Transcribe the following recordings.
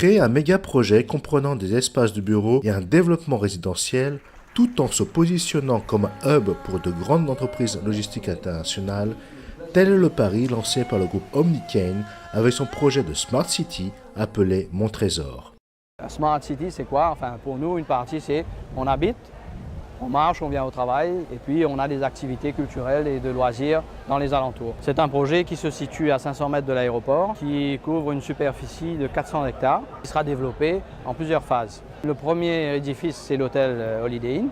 Créer un méga-projet comprenant des espaces de bureaux et un développement résidentiel, tout en se positionnant comme un hub pour de grandes entreprises logistiques internationales, tel est le pari lancé par le groupe Omnicane avec son projet de Smart City appelé Mon Trésor. Smart City, c'est quoi? Enfin, pour nous, une partie, c'est on habite, on marche, on vient au travail et puis on a des activités culturelles et de loisirs dans les alentours. C'est un projet qui se situe à 500 mètres de l'aéroport, qui couvre une superficie de 400 hectares, qui sera développé en plusieurs phases. Le premier édifice, c'est l'hôtel Holiday Inn.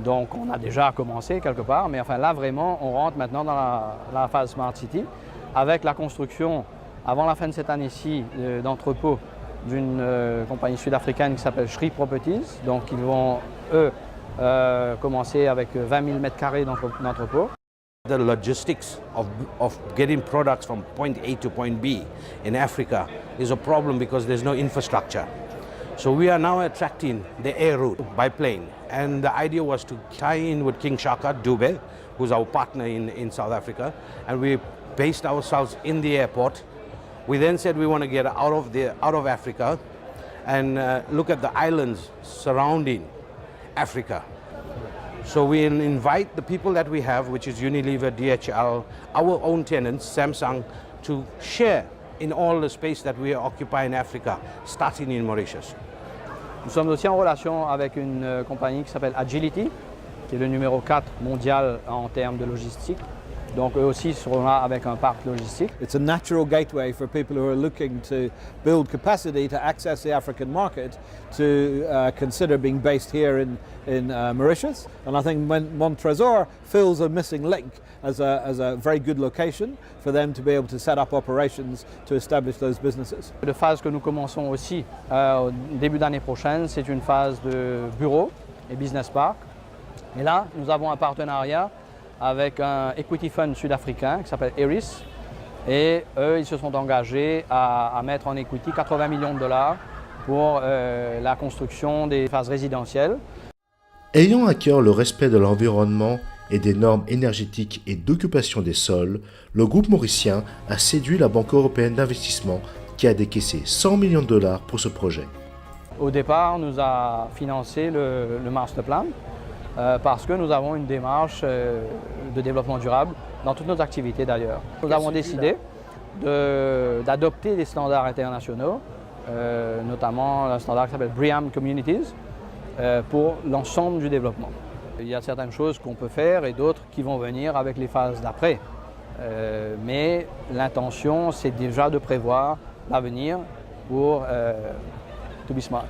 Donc on a déjà commencé quelque part, mais enfin là vraiment on rentre maintenant dans la phase Smart City avec la construction avant la fin de cette année-ci d'entrepôts d'une compagnie sud-africaine qui s'appelle Shree Properties. Donc ils vont eux commencer avec 20 000 m² d'entrepôts. The logistics of getting products from point A to point B in Africa is a problem because there's no infrastructure. So we are now attracting the air route by plane. And the idea was to tie in with King Shaka Dube, who's our partner in South Africa. And we based ourselves in the airport. We then said we want to get out of Africa and look at the islands surrounding Africa. So we invite the people that we have, which is Unilever, DHL, our own tenants, Samsung, to share in all the space that we occupy in Africa, starting in Mauritius. Nous sommes aussi en relation avec une compagnie qui s'appelle Agility, qui est le numéro 4 mondial en termes de logistique. Donc eux aussi seront là avec un parc logistique. It's a natural gateway for people who are looking to build capacity to access the African market to consider being based here in Mauritius. And I think Mon Trésor fills a missing link as a very good location for them to be able to set up operations to establish those businesses. La phase que nous commençons aussi au début d'année prochaine, c'est une phase de bureau et business park. Et là, nous avons un partenariat avec un equity fund sud-africain qui s'appelle Eris. Et eux, ils se sont engagés à mettre en equity 80 millions de dollars pour la construction des phases résidentielles. Ayant à cœur le respect de l'environnement et des normes énergétiques et d'occupation des sols, le groupe mauricien a séduit la Banque européenne d'investissement qui a décaissé 100 millions de dollars pour ce projet. Au départ, nous a financé le Master Plan. Parce que nous avons une démarche de développement durable dans toutes nos activités d'ailleurs. Nous avons décidé d'adopter des standards internationaux, notamment un standard qui s'appelle BREEAM Communities, pour l'ensemble du développement. Il y a certaines choses qu'on peut faire et d'autres qui vont venir avec les phases d'après. Mais l'intention, c'est déjà de prévoir l'avenir pour To Be Smart.